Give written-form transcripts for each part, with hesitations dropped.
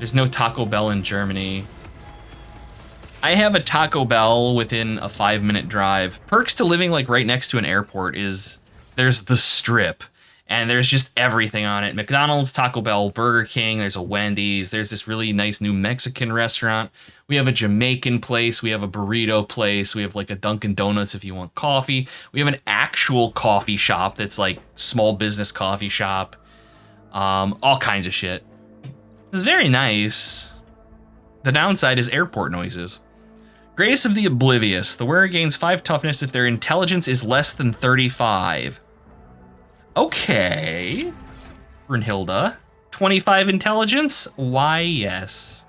There's no Taco Bell in Germany. I have a Taco Bell within a 5-minute drive. Perks to living like right next to an airport is there's the Strip, and there's just everything on it. McDonald's, Taco Bell, Burger King, there's a Wendy's, there's this really nice new Mexican restaurant. We have a Jamaican place, we have a burrito place, we have like a Dunkin' Donuts if you want coffee. We have an actual coffee shop that's like small business coffee shop. All kinds of shit. It's very nice. The downside is airport noises. Grace of the Oblivious. The wearer gains 5 toughness if their intelligence is less than 35. Okay. Brunhilde. 25 intelligence? Why, yes.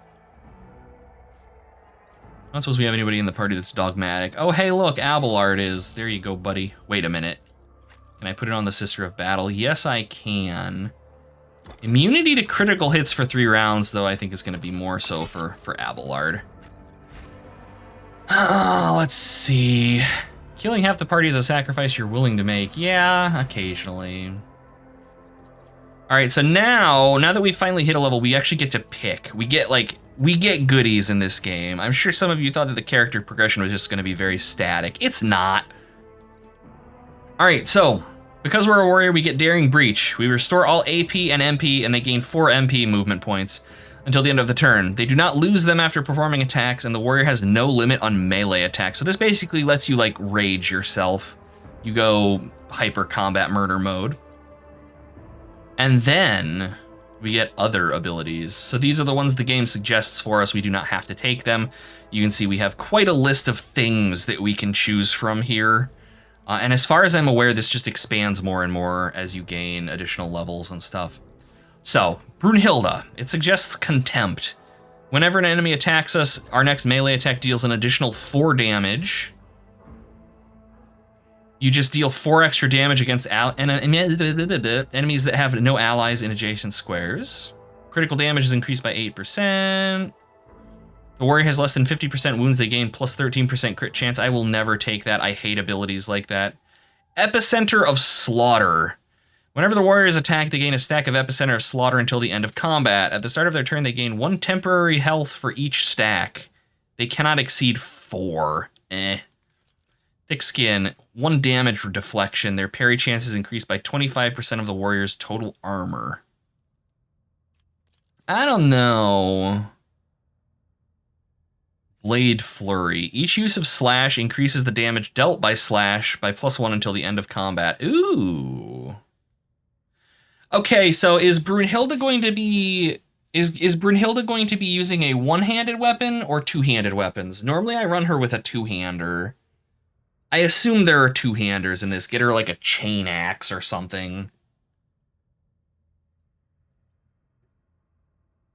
I don't suppose we have anybody in the party that's dogmatic. Oh, hey, look, Abelard is. There you go, buddy. Wait a minute. Can I put it on the Sister of Battle? Yes, I can. Immunity to critical hits for 3 rounds, though, I think is going to be more so for Abelard. Let's see. Killing half the party is a sacrifice you're willing to make. Yeah, occasionally. All right, so now that we finally hit a level, we actually get to pick. We get goodies in this game. I'm sure some of you thought that the character progression was just going to be very static. It's not. All right, so because we're a warrior, we get Daring Breach. We restore all AP and MP, and they gain 4 MP movement points until the end of the turn. They do not lose them after performing attacks, and the warrior has no limit on melee attacks. So this basically lets you like rage yourself. You go hyper combat murder mode. And then we get other abilities. So these are the ones the game suggests for us. We do not have to take them. You can see we have quite a list of things that we can choose from here. And as far as I'm aware, this just expands more and more as you gain additional levels and stuff. So, Brunhilde, it suggests Contempt. Whenever an enemy attacks us, our next melee attack deals an additional 4 damage. You just deal 4 extra damage against enemies that have no allies in adjacent squares. Critical damage is increased by 8%. The warrior has less than 50% wounds, they gain plus 13% crit chance. I will never take that. I hate abilities like that. Epicenter of Slaughter. Whenever the warrior is attacked, they gain a stack of Epicenter of Slaughter until the end of combat. At the start of their turn, they gain 1 temporary health for each stack. They cannot exceed 4. Thick Skin, 1 damage deflection. Their parry chances increased by 25% of the warrior's total armor. I don't know. Blade Flurry. Each use of Slash increases the damage dealt by Slash by +1 until the end of combat. Ooh. Okay, so is Brunhilde going to be Brunhilde going to be using a one-handed weapon or two-handed weapons? Normally I run her with a two-hander. I assume there are two-handers in this. Get her like a chain axe or something.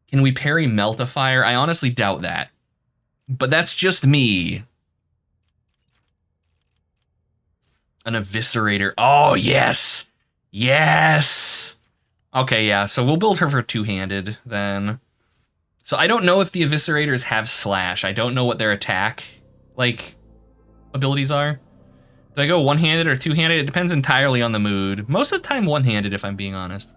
Can we parry Meltifier? I honestly doubt that. But that's just me. An Eviscerator. Oh, yes! Yes! Okay, yeah, so we'll build her for two-handed, then. So I don't know if the Eviscerators have Slash. I don't know what their attack, like, abilities are. Do I go one-handed or two-handed? It depends entirely on the mood. Most of the time one-handed, if I'm being honest.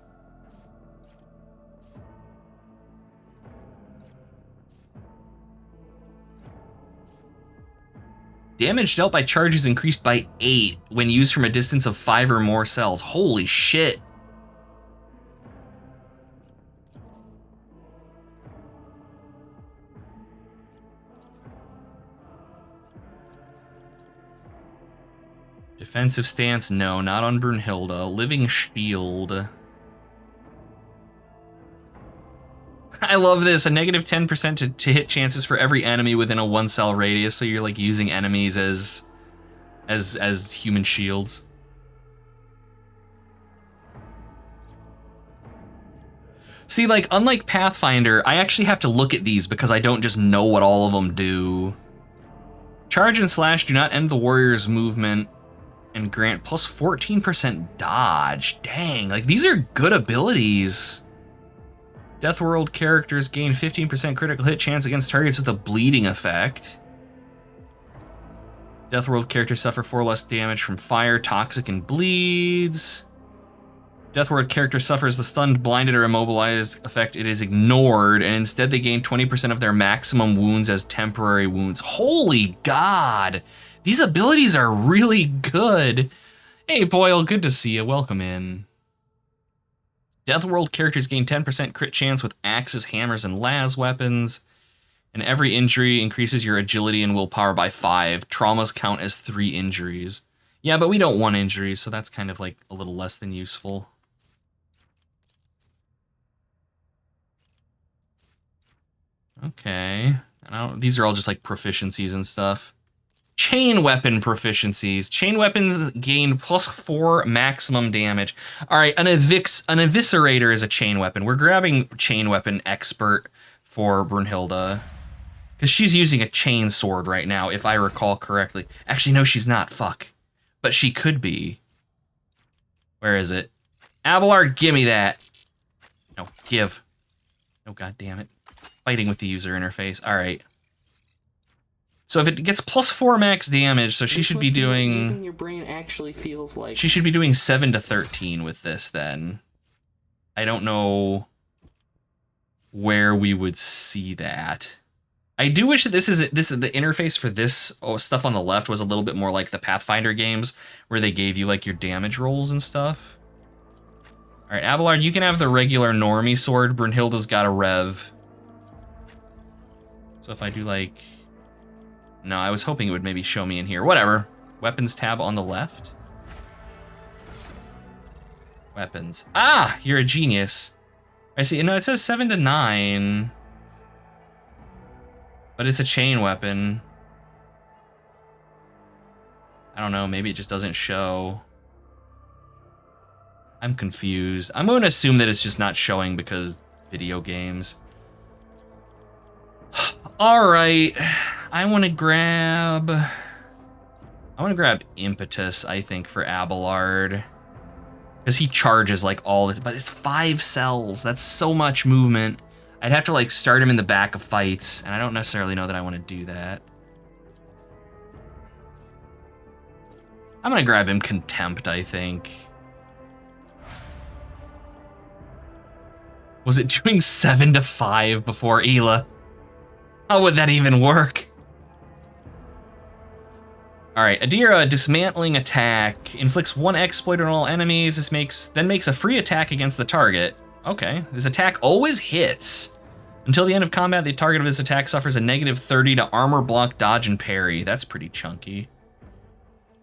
Damage dealt by charges increased by 8 when used from a distance of 5 or more cells. Holy shit. Defensive stance, no, not on Brunhilde. Living Shield. I love this, a negative 10% to hit chances for every enemy within a 1-cell radius, so you're like using enemies as human shields. See, like, unlike Pathfinder, I actually have to look at these because I don't just know what all of them do. Charge and Slash do not end the warrior's movement and grant plus 14% dodge. Dang, like, these are good abilities. Deathworld characters gain 15% critical hit chance against targets with a bleeding effect. Deathworld characters suffer 4 less damage from fire, toxic, and bleeds. Deathward character suffers the stunned, blinded, or immobilized effect, it is ignored, and instead they gain 20% of their maximum wounds as temporary wounds. Holy God! These abilities are really good! Hey Boyle, good to see you. Welcome in. Deathworld characters gain 10% crit chance with axes, hammers, and las weapons. And every injury increases your agility and willpower by 5. Traumas count as 3 injuries. Yeah, but we don't want injuries, so that's kind of like a little less than useful. Okay. These are all just like proficiencies and stuff. Chain weapon proficiencies. Chain weapons gain +4 maximum damage. All right, an eviscerator is a chain weapon. We're grabbing chain weapon expert for Brunhilde. Because she's using a chain sword right now, if I recall correctly. Actually, no, she's not. Fuck. But she could be. Where is it? Abelard, give me that. No, give. Oh, god damn it. Fighting with the user interface. All right. So if it gets +4 max damage, so she should be doing... Using your brain actually feels like... She should be doing 7 to 13 with this, then. I don't know where we would see that. I do wish that the interface for this stuff on the left was a little bit more like the Pathfinder games, where they gave you, like, your damage rolls and stuff. All right, Abelard, you can have the regular normie sword. Brunhilde's got a rev. So if I do, like... No, I was hoping it would maybe show me in here. Whatever. Weapons tab on the left. Weapons. Ah, you're a genius. I see. No, it says 7 to 9. But it's a chain weapon. I don't know. Maybe it just doesn't show. I'm confused. I'm going to assume that it's just not showing because video games. All right. I want to grab Impetus, I think, for Abelard. Because he charges, like, all this, but it's 5 cells. That's so much movement. I'd have to, like, start him in the back of fights, and I don't necessarily know that I want to do that. I'm going to grab him Contempt, I think. Was it doing 7 to 5 before Ela? How would that even work? Alright, Adira, dismantling attack. Inflicts 1 exploit on all enemies. This then makes a free attack against the target. Okay, this attack always hits. Until the end of combat, the target of this attack suffers a -30 to armor, block, dodge, and parry. That's pretty chunky.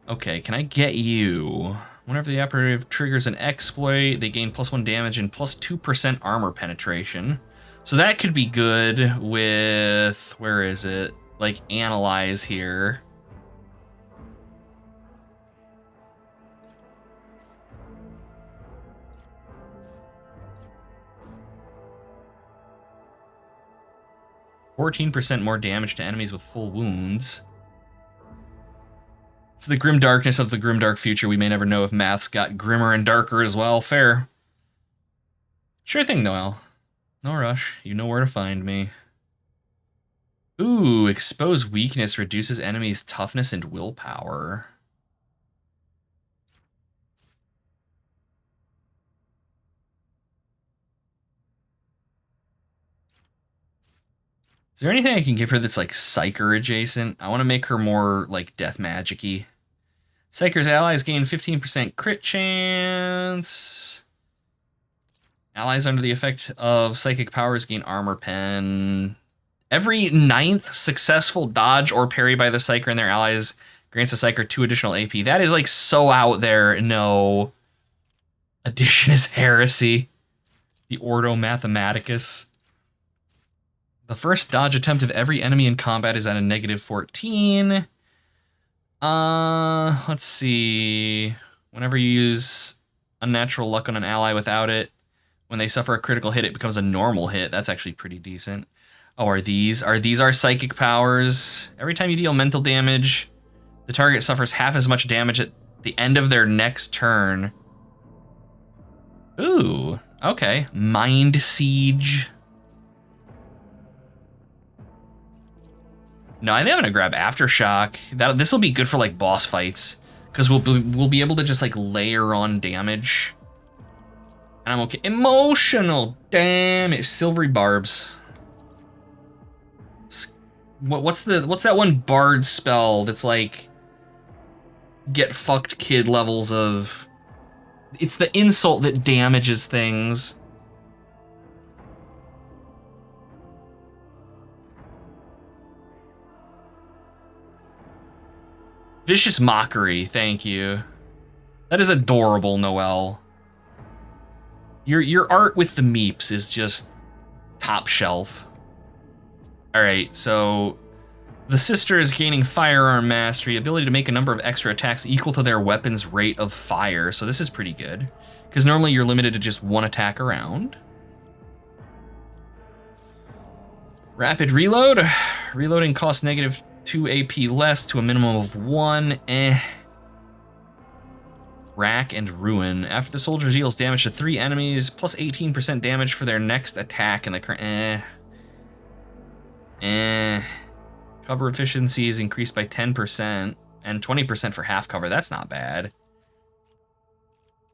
Okay, can I get you? Whenever the operative triggers an exploit, they gain +1 damage and +2% armor penetration. So that could be good with, where is it? Like, analyze here. %14 more damage to enemies with full wounds. It's the grim darkness of the grimdark future. We may never know if math's got grimmer and darker as well. Fair. Sure thing, Noel. No rush. You know where to find me. Ooh, expose weakness reduces enemies' toughness and willpower. Is there anything I can give her that's like Psyker adjacent? I want to make her more like death magic-y. Psyker's allies gain 15% crit chance. Allies under the effect of psychic powers gain armor pen. Every 9th successful dodge or parry by the Psyker and their allies grants a Psyker 2 additional AP. That is like so out there. No. Addition is heresy. The Ordo Mathematicus. The first dodge attempt of every enemy in combat is at a -14. Let's see. Whenever you use unnatural luck on an ally without it, when they suffer a critical hit, it becomes a normal hit. That's actually pretty decent. Oh, are these our psychic powers? Every time you deal mental damage, the target suffers half as much damage at the end of their next turn. Ooh, okay. Mind Siege. No, I think I'm gonna grab Aftershock. This will be good for like boss fights, because we'll be able to just like layer on damage And I'm okay. Emotional damage. Silvery barbs. What's that one bard spell that's like get fucked kid levels of... It's the insult that damages things. Vicious Mockery, thank you. That is adorable, Noelle. Your art with the meeps is just top shelf. Alright, so the sister is gaining firearm mastery, ability to make a number of extra attacks equal to their weapon's rate of fire. So this is pretty good, because normally you're limited to just one attack a round. Rapid reload. Reloading costs -2 AP less to a minimum of 1. Rack and Ruin. After the soldier deals damage to 3 enemies, plus 18% damage for their next attack in the current... Cover efficiency is increased by 10% and 20% for half cover. That's not bad.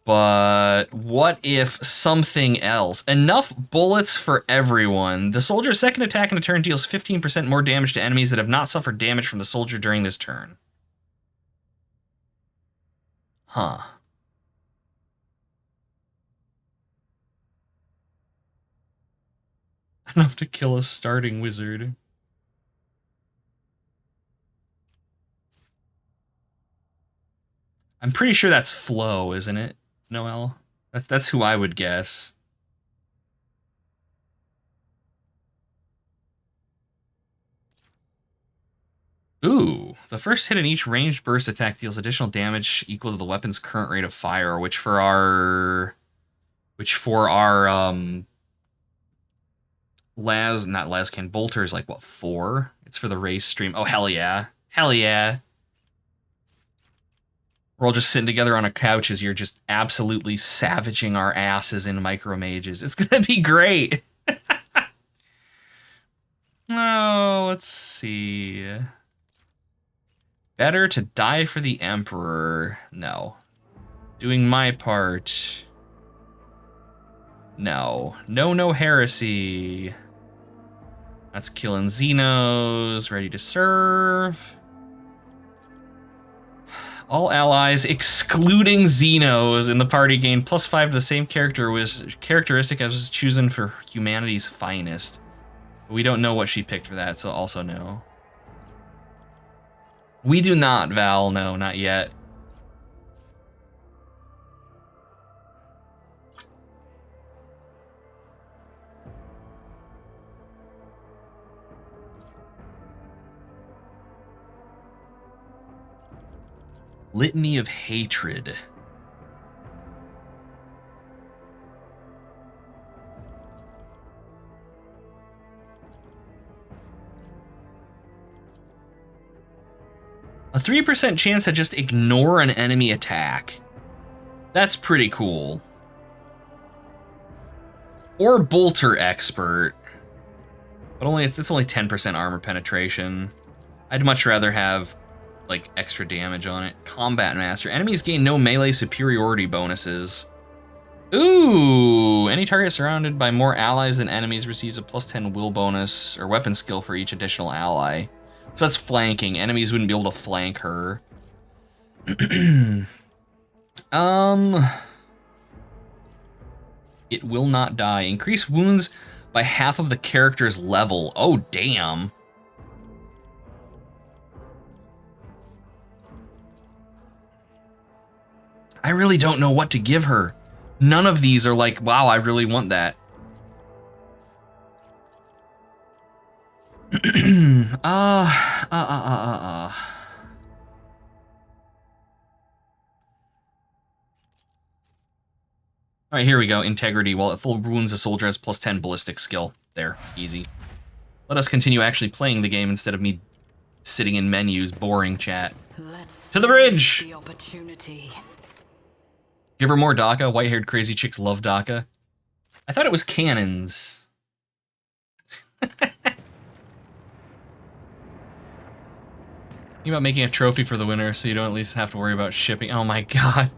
But what if something else? Enough bullets for everyone. The soldier's second attack in a turn deals 15% more damage to enemies that have not suffered damage from the soldier during this turn. Huh. Enough to kill a starting wizard. I'm pretty sure that's Flo, isn't it, Noelle? That's who I would guess. Ooh, the first hit in each ranged burst attack deals additional damage equal to the weapon's current rate of fire, which for our not Lascan bolter is like what, 4? It's for the race stream. Oh hell yeah. Hell yeah. We're all just sitting together on a couch as you're just absolutely savaging our asses in micro mages. It's gonna be great. Oh, let's see. Better to die for the Emperor. No. Doing my part. No. No heresy. That's killing Xenos. Ready to serve. All allies, excluding Xenos in the party, gain +5 to the same characteristic as was chosen for humanity's finest. We don't know what she picked for that, so also no. We do not, Val. No, not yet. Litany of Hatred. A 3% chance to just ignore an enemy attack. That's pretty cool. Or Bolter Expert. But it's only 10% armor penetration. I'd much rather have like extra damage on it. Combat Master. Enemies gain no melee superiority bonuses. Ooh! Any target surrounded by more allies than enemies receives a +10 will bonus or weapon skill for each additional ally. So that's flanking. Enemies wouldn't be able to flank her. It will not die. Increase wounds by half of the character's level. Oh, damn. I really don't know what to give her. None of these are like, wow, I really want that. All right, here we go. Integrity. While it full wounds, a soldier has +10 ballistic skill. There, easy. Let us continue actually playing the game instead of me sitting in menus, boring chat. To the bridge! The opportunity. Give her more DACA. White-haired crazy chicks love DACA. I thought it was cannons. Think about making a trophy for the winner so you don't at least have to worry about shipping. Oh my god.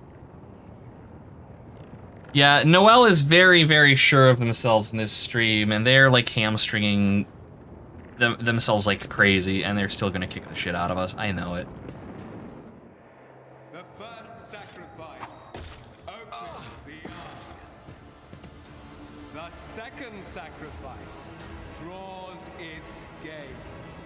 Yeah, Noelle is very, very sure of themselves in this stream, and they're like hamstringing themselves like crazy, and they're still gonna kick the shit out of us. I know it. The first sacrifice opens the eye. The second sacrifice draws its gaze.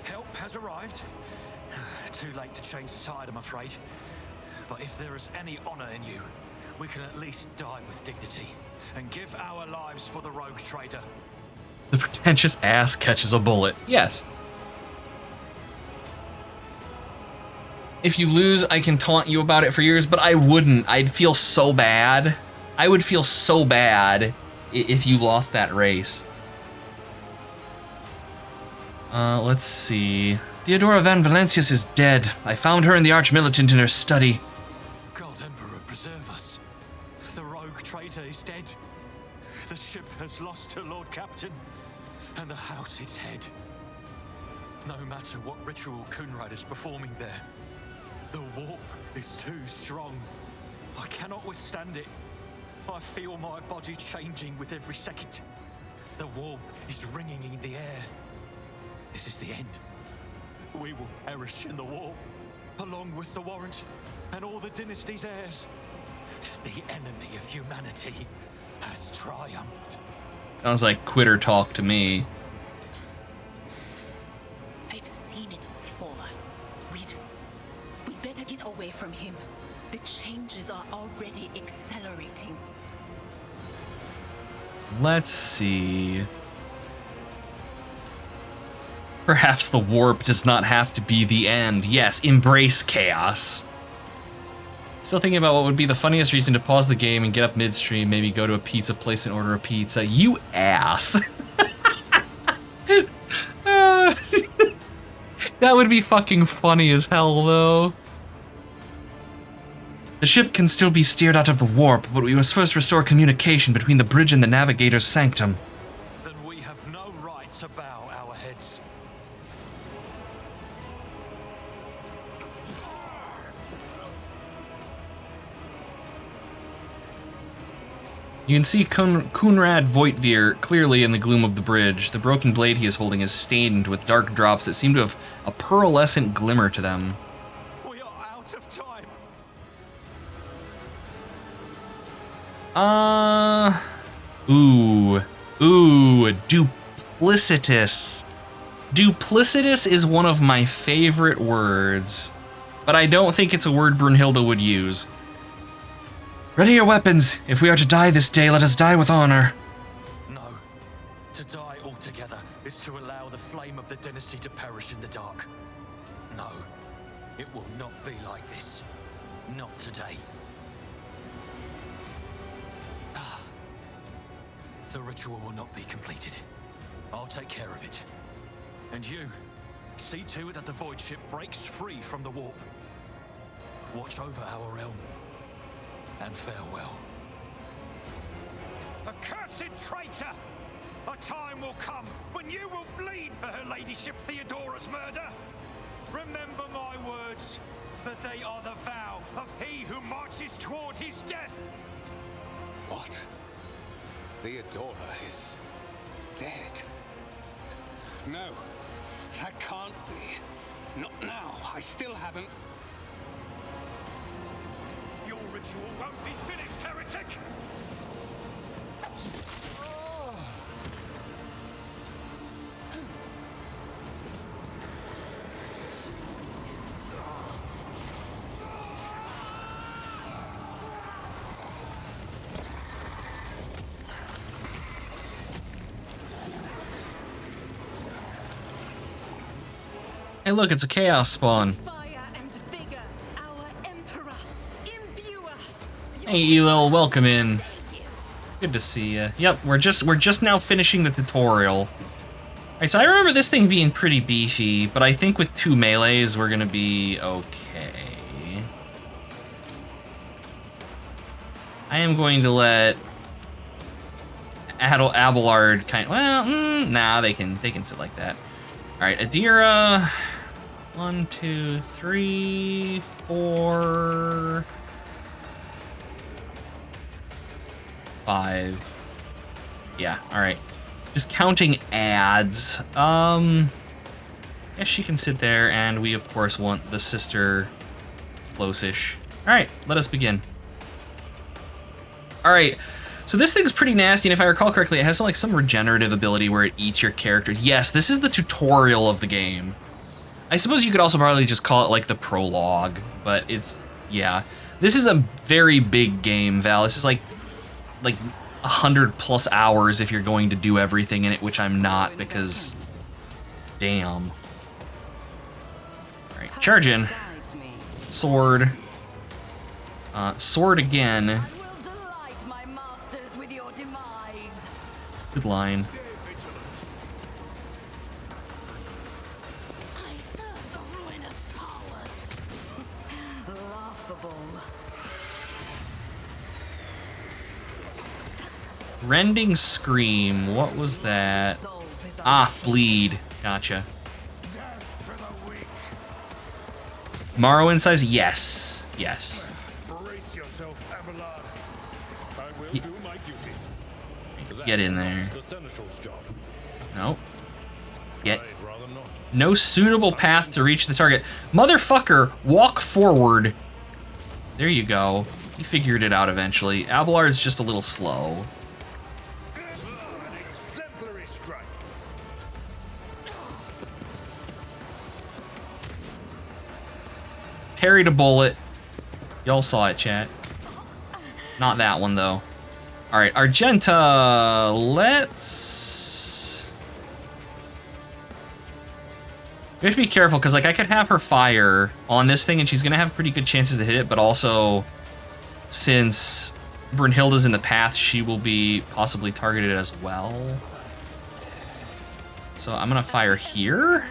Help has arrived. Too late to change the tide, I'm afraid. But if there is any honor in you, we can at least die with dignity and give our lives for the rogue traitor. The pretentious ass catches a bullet. Yes. If you lose, I can taunt you about it for years, but I wouldn't. I'd feel so bad. I would feel so bad if you lost that race. Let's see. Theodora van Valentius is dead. I found her and the Archmilitant in her study. God Emperor, preserve us. The rogue traitor is dead. The ship has lost her Lord Captain, and the house its head. No matter what ritual Kunrad is performing there, the warp is too strong. I cannot withstand it. I feel my body changing with every second. The warp is ringing in the air. This is the end. We will perish in the warp, along with the Warrant and all the dynasty's heirs. The enemy of humanity has triumphed. Sounds like quitter talk to me. I've seen it before. We'd better get away from him. The changes are already accelerating. Let's see. Perhaps the warp does not have to be the end. Yes, embrace chaos. Still thinking about what would be the funniest reason to pause the game and get up midstream, maybe go to a pizza place and order a pizza. You ass. That would be fucking funny as hell, though. The ship can still be steered out of the warp, but we must first restore communication between the bridge and the navigator's sanctum. Then we have no right to bow our heads. You can see Kunrad Voitvir clearly in the gloom of the bridge. The broken blade he is holding is stained with dark drops that seem to have a pearlescent glimmer to them. We are out of time. Duplicitous. Duplicitous is one of my favorite words, but I don't think it's a word Brunhilde would use. Ready your weapons. If we are to die this day, let us die with honor. No. To die altogether is to allow the flame of the dynasty to perish in the dark. No. It will not be like this. Not today. The ritual will not be completed. I'll take care of it. And you, see to it that the void ship breaks free from the warp. Watch over our realm. And farewell. Accursed traitor! A time will come when you will bleed for her ladyship Theodora's murder. Remember my words, that they are the vow of he who marches toward his death. What? Theodora is dead? No, that can't be. Not now. I still haven't. Your ritual won't be finished, heretic! Hey look, it's a chaos spawn. Fire and vigor, our emperor, imbue us. Hey Elil, welcome in. Good to see you. Yep, we're just now finishing the tutorial. Alright, so I remember this thing being pretty beefy, but I think with 2 melees we're gonna be okay. I am going to let Abelard kind. Well, nah, they can sit like that. All right, Adira. 1, 2, 3, 4, 5. Yeah. All right. Just counting ads. Guess she can sit there, and we of course want the sister close-ish. All right, let us begin. All right. So this thing's pretty nasty, and if I recall correctly, it has like some regenerative ability where it eats your characters. Yes, this is the tutorial of the game. I suppose you could also probably just call it like the prologue, but it's, yeah. This is a very big game, Val. This is like 100+ hours if you're going to do everything in it, which I'm not because, damn. All right, charge in. Sword. Sword again. Good line. Rending Scream, what was that? Ah, Bleed, gotcha. Morrowind size, yes, yes. Get in there. Nope. Get. No suitable path to reach the target. Motherfucker, walk forward. There you go. He figured it out eventually. Abelard's just a little slow. Parried a bullet. Y'all saw it, chat. Not that one, though. All right, Argenta, let's... We have to be careful, because like I could have her fire on this thing, and she's going to have pretty good chances to hit it, but also, since Brunhilde's in the path, she will be possibly targeted as well. So I'm going to fire here.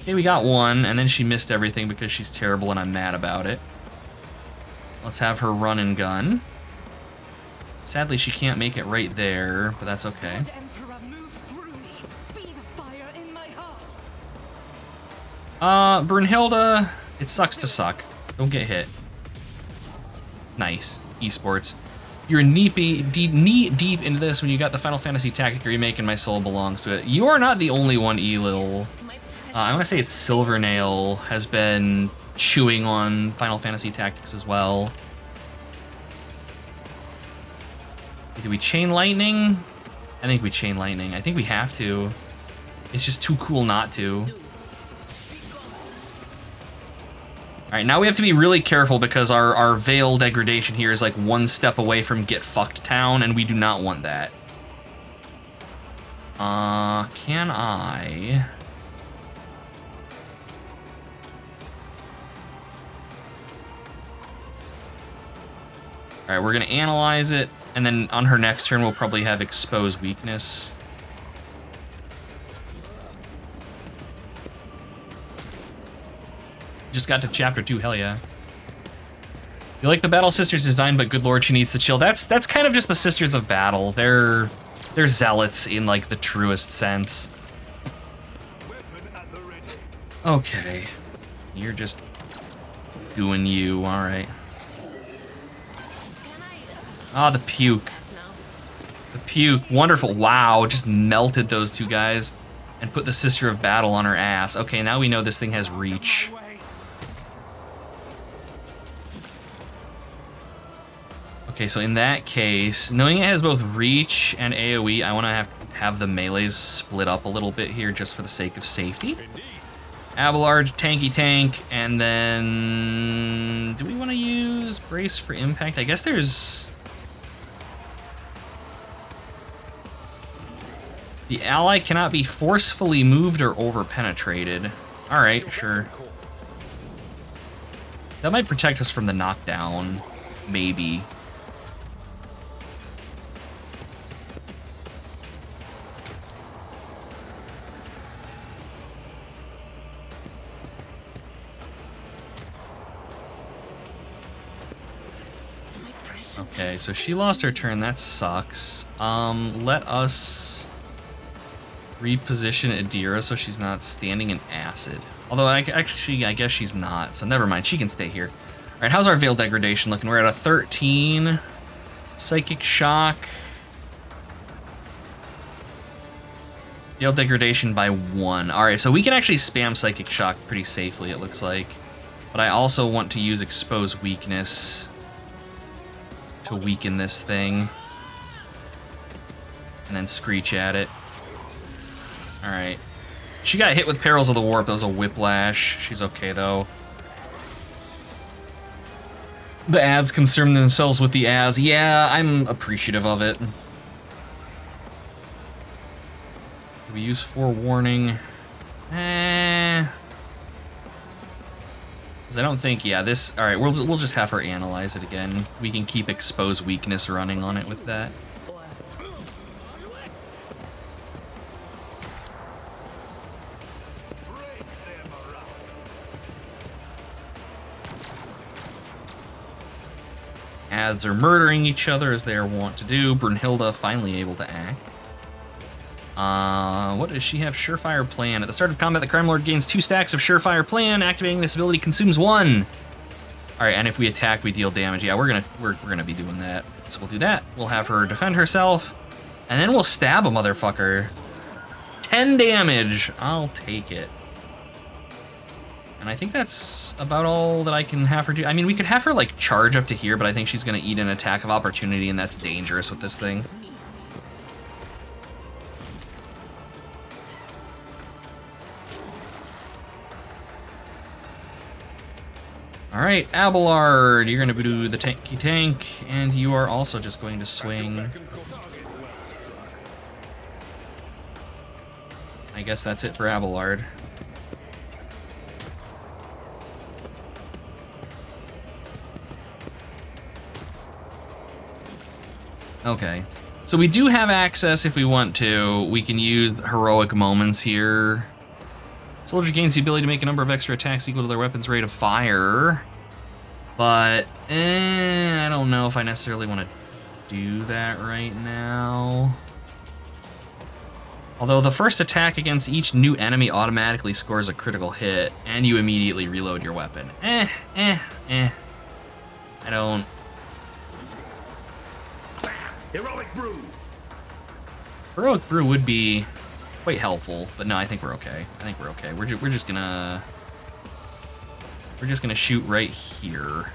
Okay, we got one, and then she missed everything because she's terrible and I'm mad about it. Let's have her run and gun. Sadly, she can't make it right there, but that's okay. Brunhilde, it sucks to suck. Don't get hit. Nice. Esports. You're knee deep into this when you got the Final Fantasy Tactic remake and my soul belongs to it. You are not the only one, Elil. I want to say it's Silvernail has been chewing on Final Fantasy Tactics as well. Do we chain lightning? I think we chain lightning. I think we have to. It's just too cool not to. All right, now we have to be really careful because our veil degradation here is like one step away from get fucked town, and we do not want that. Can I? All right, we're gonna analyze it, and then on her next turn, we'll probably have expose weakness. Just got to chapter 2, hell yeah. You like the Battle Sisters design, but good lord, she needs to chill. That's kind of just the Sisters of Battle. They're zealots in like the truest sense. Okay, you're just doing you, all right. Ah, the puke. The puke, wonderful. Wow, just melted those two guys and put the Sister of Battle on her ass. Okay, now we know this thing has reach. Okay, so in that case, knowing it has both reach and AoE, I want to have the melees split up a little bit here just for the sake of safety. Abelard, tanky tank, and then... Do we want to use Brace for Impact? I guess there's... The ally cannot be forcefully moved or over-penetrated. Alright, sure. That might protect us from the knockdown. Maybe. Okay, so she lost her turn. That sucks. Let us reposition Adira so she's not standing in acid. Although, I guess she's not, so never mind. She can stay here. All right, how's our Veil Degradation looking? We're at a 13. Psychic Shock. Veil Degradation by 1. All right, so we can actually spam Psychic Shock pretty safely, it looks like. But I also want to use Expose Weakness to weaken this thing. And then Screech at it. All right. She got hit with Perils of the Warp. That was a whiplash. She's okay, though. The ads concern themselves with the ads. Yeah, I'm appreciative of it. We use Forewarning. Because I don't think, yeah, this... All right, we'll just have her analyze it again. We can keep Expose Weakness running on it with that. Ads are murdering each other as they are wont to do. Brunhilde finally able to act. What does she have? Surefire Plan. At the start of combat, the Crime Lord gains 2 stacks of Surefire Plan. Activating this ability consumes 1. All right, and if we attack, we deal damage. Yeah, we're gonna be doing that. So we'll do that. We'll have her defend herself, and then we'll stab a motherfucker. 10 damage. I'll take it. And I think that's about all that I can have her do. I mean, we could have her, like, charge up to here, but I think she's going to eat an attack of opportunity, and that's dangerous with this thing. All right, Abelard, you're going to do the tanky tank, and you are also just going to swing. I guess that's it for Abelard. Okay, so we do have access if we want to. We can use heroic moments here. Soldier gains the ability to make a number of extra attacks equal to their weapon's rate of fire. But, I don't know if I necessarily want to do that right now. Although the first attack against each new enemy automatically scores a critical hit, and you immediately reload your weapon. I don't... Heroic Brew! Heroic Brew would be quite helpful, but no, I think we're okay. I think we're okay. We're just gonna shoot right here.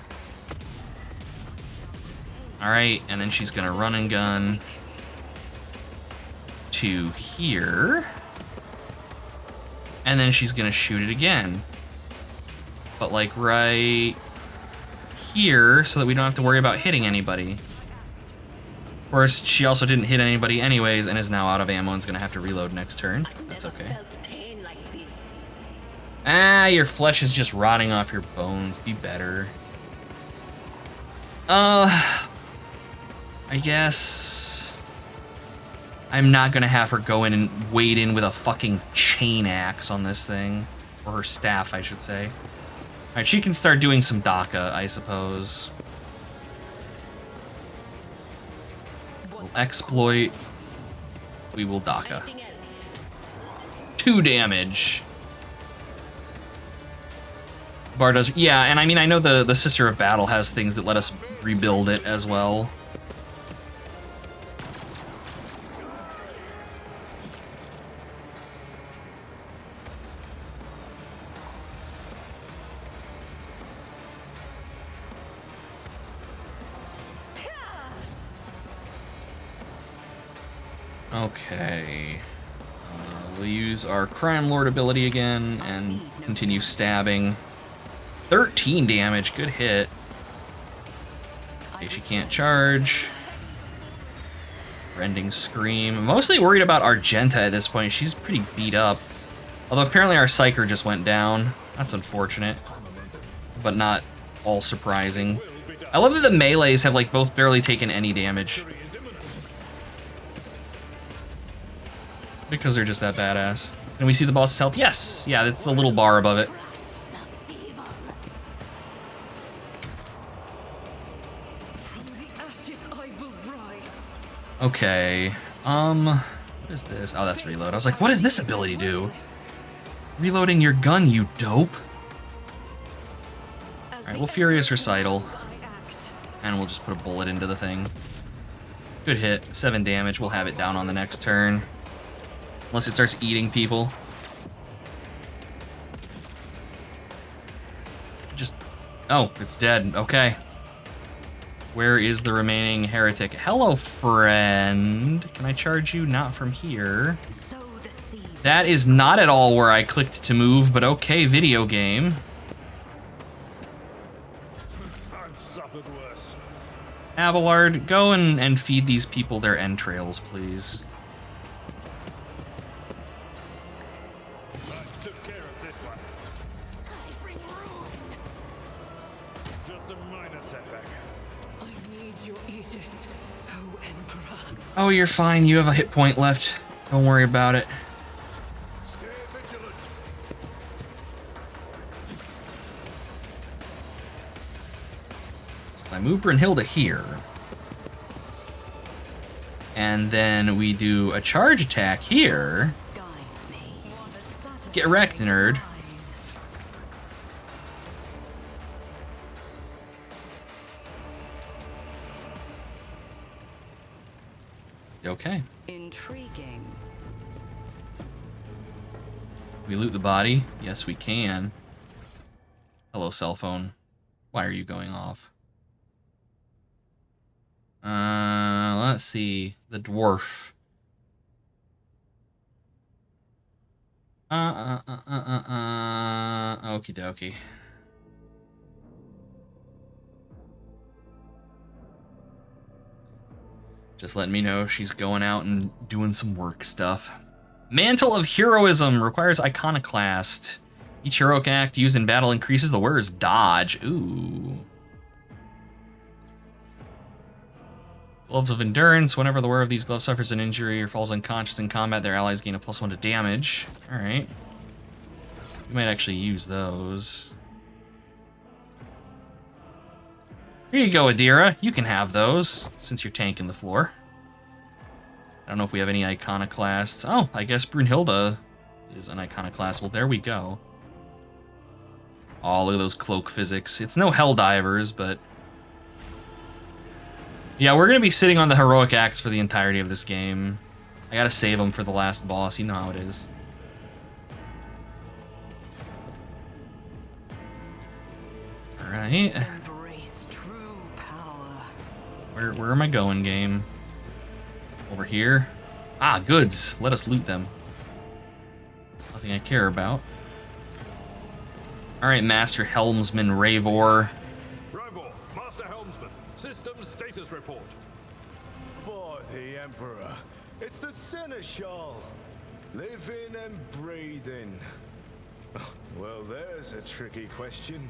All right, and then she's gonna run and gun to here, and then she's gonna shoot it again, but like right here, so that we don't have to worry about hitting anybody. Of course, she also didn't hit anybody anyways, and is now out of ammo and is gonna have to reload next turn. That's okay. Ah, your flesh is just rotting off your bones. Be better. I guess I'm not gonna have her go in and wade in with a fucking chain axe on this thing. Or her staff, I should say. Alright, she can start doing some DACA, I suppose. We'll exploit. We will DACA. 2 damage. Bar does, yeah, and I mean, I know the Sister of Battle has things that let us rebuild it as well. Okay. We'll use our Crime Lord ability again and continue stabbing. 13 damage, good hit. Okay, she can't charge. Rending Scream. I'm mostly worried about Argenta at this point. She's pretty beat up. Although apparently our Psyker just went down. That's unfortunate, but not all surprising. I love that the melees have like both barely taken any damage. Because they're just that badass. Can we see the boss's health? Yes! Yeah, that's the little bar above it. Okay. What is this? Oh, that's reload. I was like, what does this ability do? Reloading your gun, you dope. Alright, we'll Furious Recital. And we'll just put a bullet into the thing. Good hit. 7 damage. We'll have it down on the next turn. Unless it starts eating people. Just... Oh, it's dead. Okay. Where is the remaining heretic? Hello, friend. Can I charge you? Not from here. That is not at all where I clicked to move, but okay, video game. I've suffered worse. Abelard, go and feed these people their entrails, please. I took care of this one. Just a minor setback. I need your aegis, oh Emperor. Oh, you're fine. You have a hit point left. Don't worry about it. Stay vigilant. I move Brunhilde here. And then we do a charge attack here. Get wrecked, nerd. Okay. Intriguing. We loot the body? Yes, we can. Hello, cell phone. Why are you going off? Let's see. The dwarf. Okie dokie. Just letting me know she's going out and doing some work stuff. Mantle of Heroism requires Iconoclast. Each heroic act used in battle increases the wearer's dodge. Ooh. Gloves of Endurance. Whenever the wearer of these gloves suffers an injury or falls unconscious in combat, their allies gain a +1 to damage. Alright. We might actually use those. Here you go, Adira. You can have those, since you're tanking the floor. I don't know if we have any Iconoclasts. Oh, I guess Brunhilde is an Iconoclast. Well, there we go. Oh, look at those cloak physics. It's no Helldivers, but... yeah, we're going to be sitting on the heroic acts for the entirety of this game. I got to save them for the last boss. You know how it is. Alright. Embrace true power. Where am I going, game? Over here? Ah, goods. Let us loot them. Nothing I care about. Alright, Master Helmsman Ravor. Ravor, Master Helmsman, system status report. By the Emperor, it's the Seneschal, living and breathing. Well, there's a tricky question.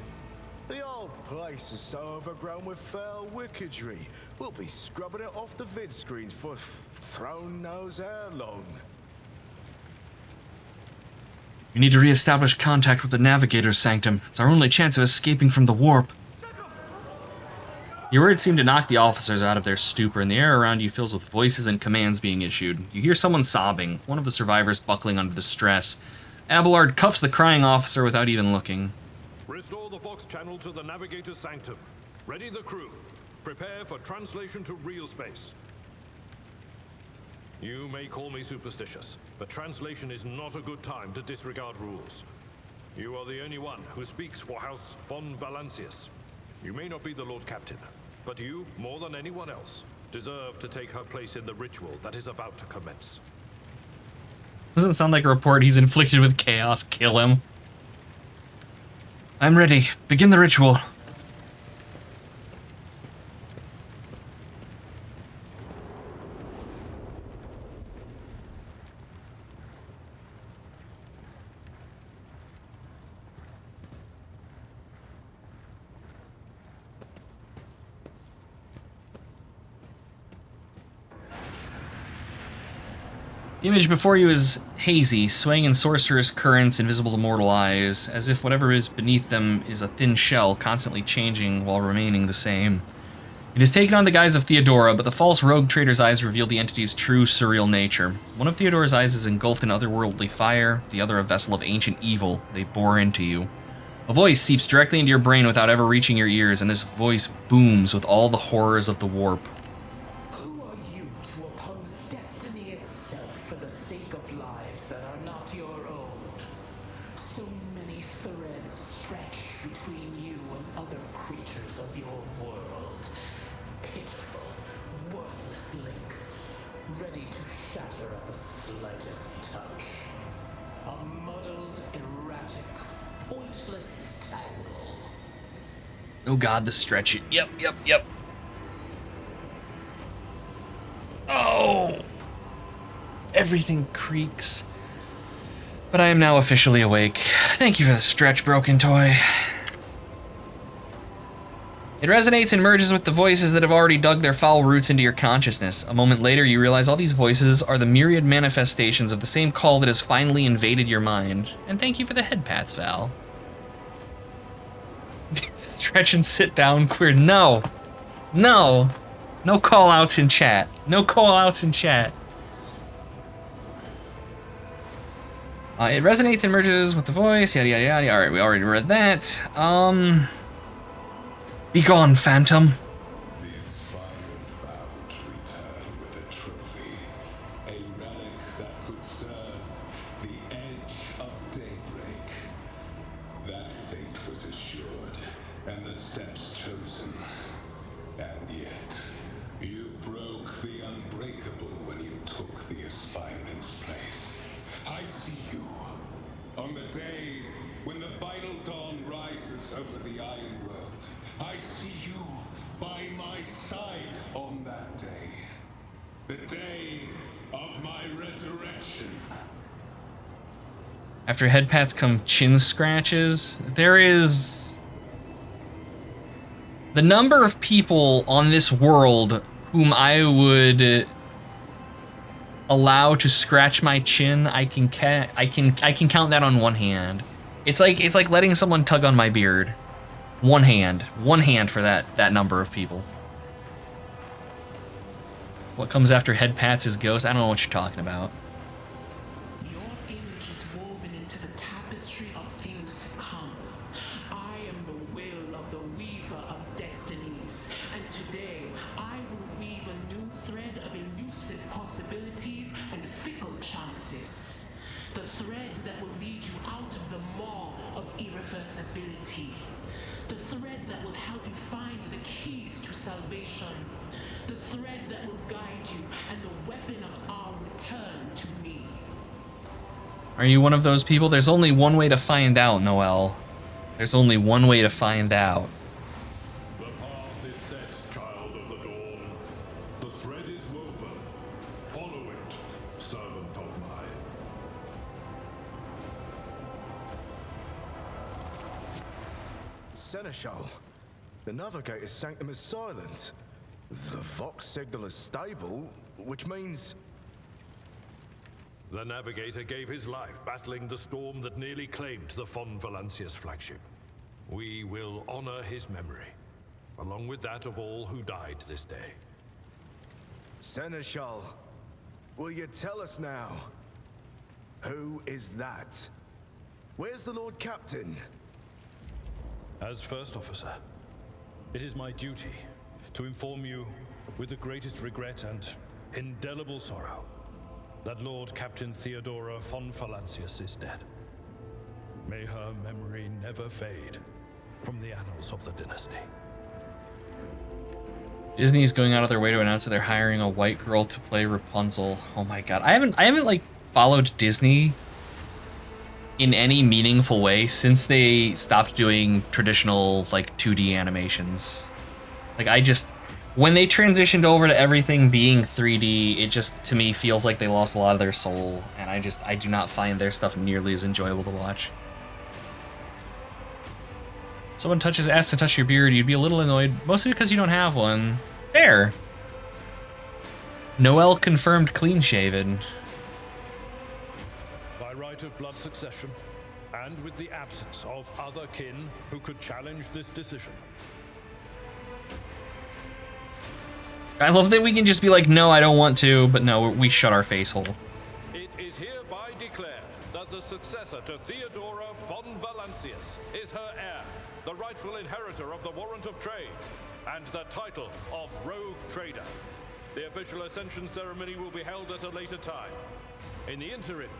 The old place is so overgrown with foul wickedry, we'll be scrubbing it off the vid screens for throne knows how long. We need to re-establish contact with the Navigator's Sanctum. It's our only chance of escaping from the warp. Your words seem to knock the officers out of their stupor, and the air around you fills with voices and commands being issued. You hear someone sobbing, one of the survivors buckling under the stress. Abelard cuffs the crying officer without even looking. Restore the Vox channel to the Navigator's Sanctum. Ready the crew. Prepare for translation to real space. You may call me superstitious, but translation is not a good time to disregard rules. You are the only one who speaks for House von Valancius. You may not be the Lord Captain, but you, more than anyone else, deserve to take her place in the ritual that is about to commence. Doesn't sound like a report. He's inflicted with chaos. Kill him. I'm ready. Begin the ritual. The image before you is hazy, swaying in sorcerous currents invisible to mortal eyes, as if whatever is beneath them is a thin shell constantly changing while remaining the same. It has taken on the guise of Theodora, but the false rogue trader's eyes reveal the entity's true surreal nature. One of Theodora's eyes is engulfed in otherworldly fire, the other a vessel of ancient evil. They bore into you. A voice seeps directly into your brain without ever reaching your ears, and this voice booms with all the horrors of the warp. Who are you to oppose destiny itself for the sake of lives that are not your own? So many threads stretch between you and other creatures of your world. Pitiful, worthless links, ready to shatter at the slightest touch. A muddled, erratic, pointless tangle. Oh god, the stretch. Yep. Oh! Everything creaks. But I am now officially awake. Thank you for the stretch, broken toy. It resonates and merges with the voices that have already dug their foul roots into your consciousness. A moment later, you realize all these voices are the myriad manifestations of the same call that has finally invaded your mind. And thank you for the head pats, Val. Stretch and sit down, queer. No call outs in chat. It resonates and merges with the voice, yada yada yada. Alright, we already read that. Be gone, Phantom. The aspirant vowed to return with a trophy, a relic that could serve the edge of daybreak. That fate was assured, and the steps chosen. And yet, you broke the unbreakable when you took the aspirant's place. I see you. On the day when the final dawn rises over the Iron World, I see you by my side on that day. The day of my resurrection. After head pats come chin scratches. There is the number of people on this world whom I would allow to scratch my chin. I can count that on one hand. It's like letting someone tug on my beard. One hand for that number of people. What comes after head pats is ghost. I don't know what you're talking about. Your image is woven into the tapestry of things to come. I am the will of the weaver of destinies, and today I will weave a new thread of elusive possibilities and fickle chances. The thread that will lead you out of the maw of irreversibility. The thread that will help you find the keys to salvation. The thread that will guide you and the weapon of our return to me. Are you one of those people? There's only one way to find out, Noel. There's only one way to find out. The path is set, child of the dawn. The thread is woven. Follow it, servant of mine. Seneschal, the Navigator's sanctum is silent. The Vox signal is stable, which means... The Navigator gave his life battling the storm that nearly claimed the Von Valancius flagship. We will honor his memory, along with that of all who died this day. Seneschal, will you tell us now? Who is that? Where's the Lord Captain? As First Officer, it is my duty to inform you with the greatest regret and indelible sorrow that Lord Captain Theodora von Valancius is dead. May her memory never fade from the annals of the dynasty. Disney's going out of their way to announce that they're hiring a white girl to play Rapunzel. Oh my god. I haven't like followed Disney in any meaningful way since they stopped doing traditional like 2D animations. Like when they transitioned over to everything being 3D, it just to me feels like they lost a lot of their soul, and I do not find their stuff nearly as enjoyable to watch. Someone asks to touch your beard, you'd be a little annoyed, mostly because you don't have one. Fair. Noel confirmed clean shaven. By right of blood succession, and with the absence of other kin who could challenge this decision, I love that we can just be like, no, I don't want to, but no, we shut our face hole. It is hereby declared that the successor to Theodora von Valancius is her heir, the rightful inheritor of the Warrant of Trade, and the title of Rogue Trader. The official ascension ceremony will be held at a later time. In the interim,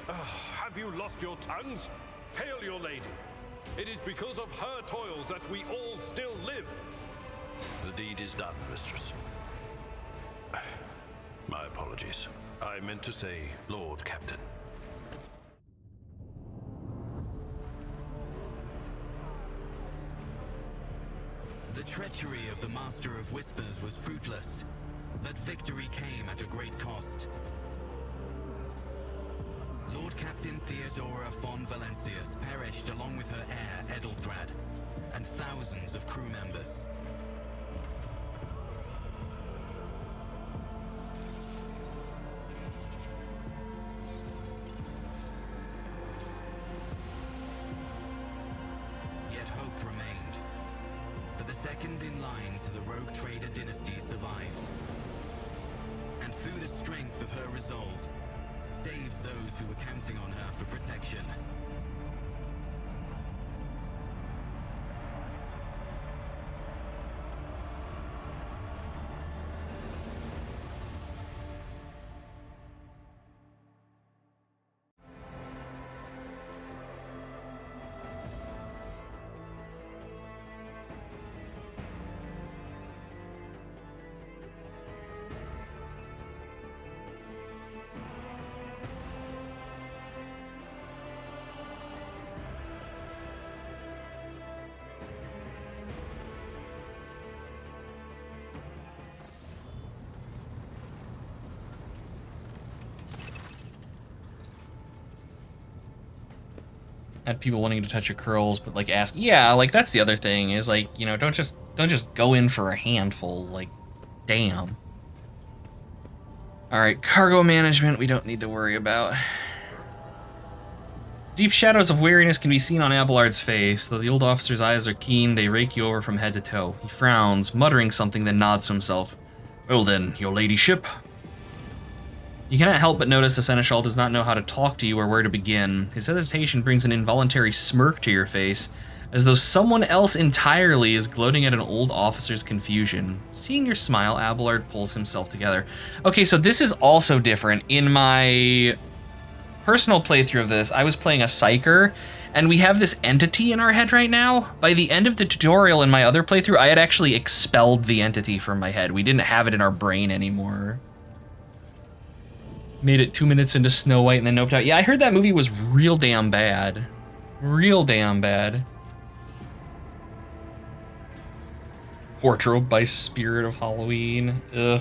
have you lost your tongues? Hail your lady. It is because of her toils that we all still live. The deed is done, mistress. My apologies. I meant to say Lord Captain. The treachery of the Master of Whispers was fruitless, but victory came at a great cost. Lord Captain Theodora von Valancius perished along with her heir, Edelthrad, and thousands of crew members. Yet hope remained, for the second in line to the Rogue Trader dynasty survived, and through the strength of her resolve, saved those who were counting on her for protection. Had people wanting to touch your curls, but like ask, yeah, like that's the other thing is like, you know, don't just go in for a handful, like, damn. All right, cargo management, we don't need to worry about. Deep shadows of weariness can be seen on Abelard's face. Though the old officer's eyes are keen, they rake you over from head to toe. He frowns, muttering something, then nods to himself. Well then, your ladyship. You cannot help but notice the Seneschal does not know how to talk to you or where to begin. His hesitation brings an involuntary smirk to your face, as though someone else entirely is gloating at an old officer's confusion. Seeing your smile, Abelard pulls himself together. Okay, so this is also different. In my personal playthrough of this, I was playing a Psyker, and we have this entity in our head right now. By the end of the tutorial in my other playthrough, I had actually expelled the entity from my head. We didn't have it in our brain anymore. Made it 2 minutes into Snow White and then noped out. Yeah, I heard that movie was real damn bad. Real damn bad. Wardrobe by Spirit of Halloween. Ugh.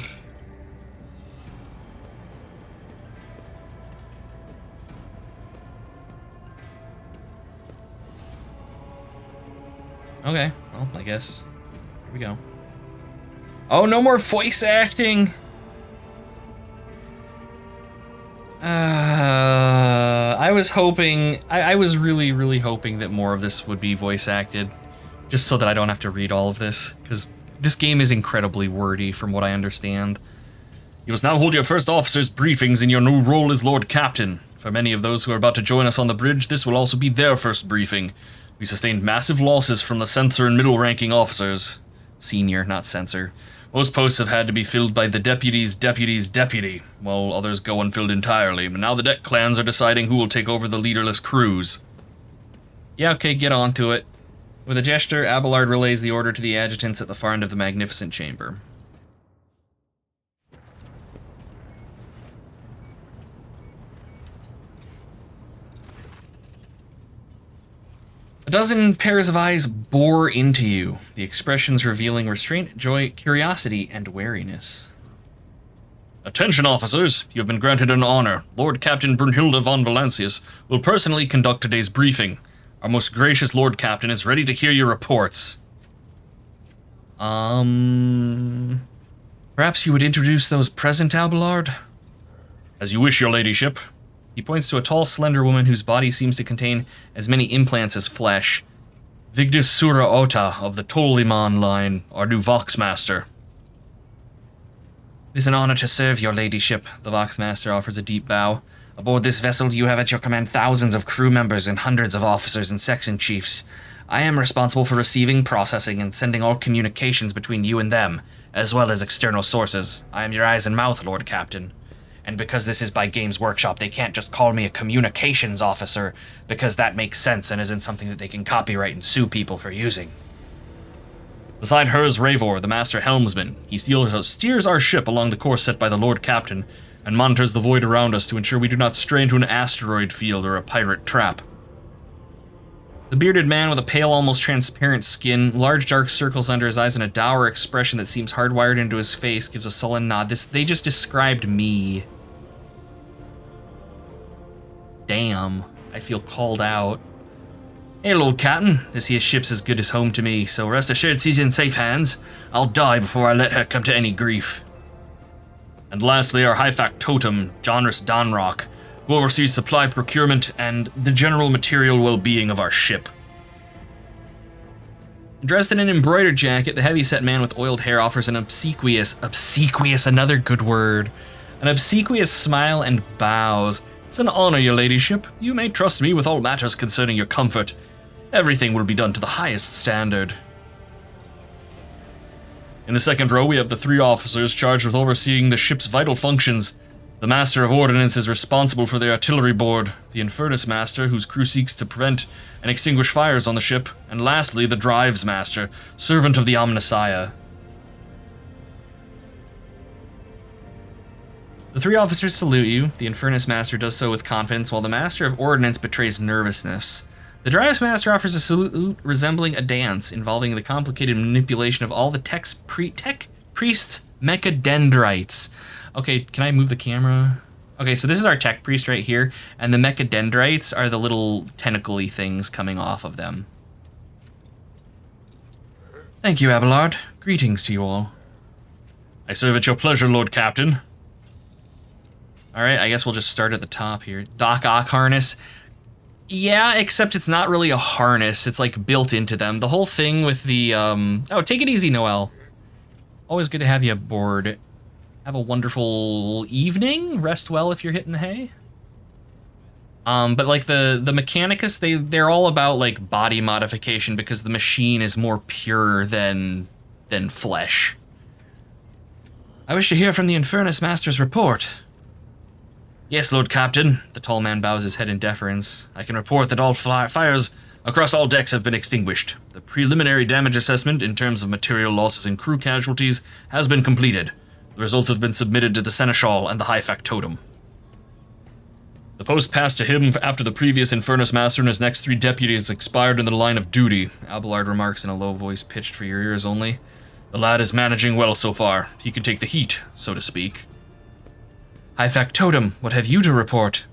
Okay, well, I guess. Here we go. Oh, no more voice acting! I was hoping, I was really, really hoping that more of this would be voice acted, just so that I don't have to read all of this, because this game is incredibly wordy from what I understand. You must now hold your first officer's briefings in your new role as Lord Captain. For many of those who are about to join us on the bridge, this will also be their first briefing. We sustained massive losses from the censor and middle-ranking officers. Senior, not censor. Most posts have had to be filled by the deputy's deputy, while others go unfilled entirely, but now the deck clans are deciding who will take over the leaderless crews. Yeah, okay, get on to it. With a gesture, Abelard relays the order to the adjutants at the far end of the magnificent chamber. A dozen pairs of eyes bore into you, the expressions revealing restraint, joy, curiosity, and wariness. Attention, officers! You have been granted an honor. Lord Captain Brunhilde von Valancius will personally conduct today's briefing. Our most gracious Lord Captain is ready to hear your reports. Perhaps you would introduce those present, Abelard? As you wish, your ladyship. He points to a tall, slender woman whose body seems to contain as many implants as flesh. Vigdis Sura Ota of the Toliman line, our new Voxmaster. It is an honor to serve your ladyship, the Voxmaster offers a deep bow. Aboard this vessel, you have at your command thousands of crew members and hundreds of officers and section chiefs. I am responsible for receiving, processing, and sending all communications between you and them, as well as external sources. I am your eyes and mouth, Lord Captain. And because this is by Games Workshop, they can't just call me a communications officer, because that makes sense and isn't something that they can copyright and sue people for using. Beside her is Ravor, the Master Helmsman. He steers our ship along the course set by the Lord Captain, and monitors the void around us to ensure we do not stray into an asteroid field or a pirate trap. The bearded man with a pale, almost transparent skin, large dark circles under his eyes, and a dour expression that seems hardwired into his face gives a sullen nod. They just described me. Damn, I feel called out. Hey, Lord Captain, this here ship's as good as home to me, so rest assured she's in safe hands. I'll die before I let her come to any grief. And lastly, our high factotum, Jonris Donrock, who oversees supply procurement and the general material well-being of our ship. Dressed in an embroidered jacket, the heavy-set man with oiled hair offers an obsequious, another good word, an obsequious smile and bows. It's an honor, your ladyship. You may trust me with all matters concerning your comfort. Everything will be done to the highest standard. In the second row, we have the 3 officers charged with overseeing the ship's vital functions. The Master of Ordnance is responsible for the artillery board, the Infernus Master, whose crew seeks to prevent and extinguish fires on the ship, and lastly, the Drives Master, servant of the Omnissiah. The 3 officers salute you. The Infernus Master does so with confidence, while the Master of Ordnance betrays nervousness. The Drives Master offers a salute resembling a dance, involving the complicated manipulation of all the tech priest's mechadendrites. Okay, can I move the camera? Okay, so this is our tech priest right here, and the mechadendrites are the little tentacle-y things coming off of them. Thank you, Abelard. Greetings to you all. I serve at your pleasure, Lord Captain. Alright, I guess we'll just start at the top here. Doc Ock harness. Yeah, except it's not really a harness. It's like built into them. The whole thing with the, Oh, take it easy, Noelle. Always good to have you aboard. Have a wonderful evening. Rest well if you're hitting the hay. But like the Mechanicus, they're all about like body modification because the machine is more pure than flesh. I wish to hear from the Infernus Master's report. Yes, Lord Captain. The tall man bows his head in deference. I can report that all fires across all decks have been extinguished. The preliminary damage assessment in terms of material losses and crew casualties has been completed. The results have been submitted to the Seneschal and the High Factotum. The post passed to him after the previous Infernus Master and his next 3 deputies expired in the line of duty, Abelard remarks in a low voice pitched for your ears only. The lad is managing well so far. He can take the heat, so to speak. High Factotum, what have you to report?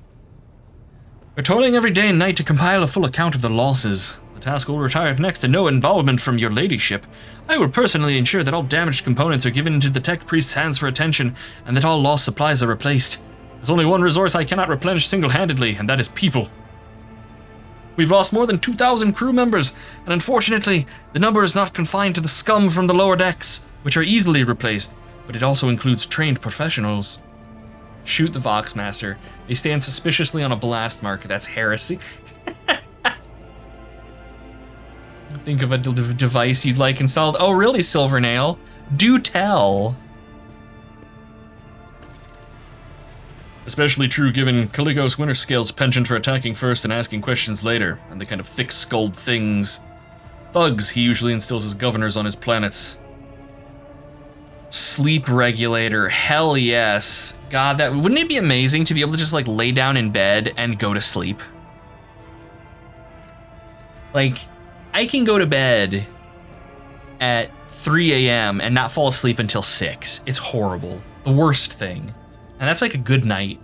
We're toiling every day and night to compile a full account of the losses. The task will retire next to no involvement from your ladyship. I will personally ensure that all damaged components are given into the tech priest's hands for attention, and that all lost supplies are replaced. There's only one resource I cannot replenish single-handedly, and that is people. We've lost more than 2,000 crew members, and unfortunately, the number is not confined to the scum from the lower decks, which are easily replaced, but it also includes trained professionals. Shoot the Voxmaster. They stand suspiciously on a blast mark. That's heresy. Think of a device you'd like installed. Oh, really, Silvernail? Do tell. Especially true given Caligos Winterscale's penchant for attacking first and asking questions later, and the kind of thick-skulled things. Thugs he usually instills as governors on his planets. Sleep regulator, hell yes. God, wouldn't it be amazing to be able to just like lay down in bed and go to sleep? Like, I can go to bed at 3 a.m. and not fall asleep until 6. It's horrible. The worst thing. And that's like a good night.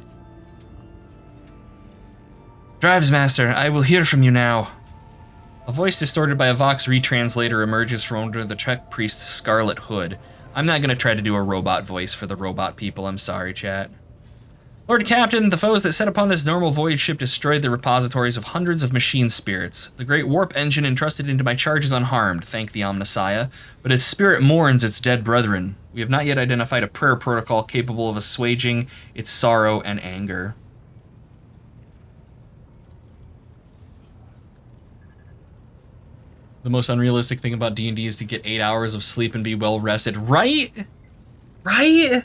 Drives Master, I will hear from you now. A voice distorted by a Vox retranslator emerges from under the Tech Priest's scarlet hood. I'm not going to try to do a robot voice for the robot people, I'm sorry, chat. Lord Captain, the foes that set upon this normal voyage ship destroyed the repositories of hundreds of machine spirits. The great warp engine entrusted into my charge is unharmed, thank the Omnissiah, but its spirit mourns its dead brethren. We have not yet identified a prayer protocol capable of assuaging its sorrow and anger. The most unrealistic thing about D&D is to get 8 hours of sleep and be well rested. Right? Right?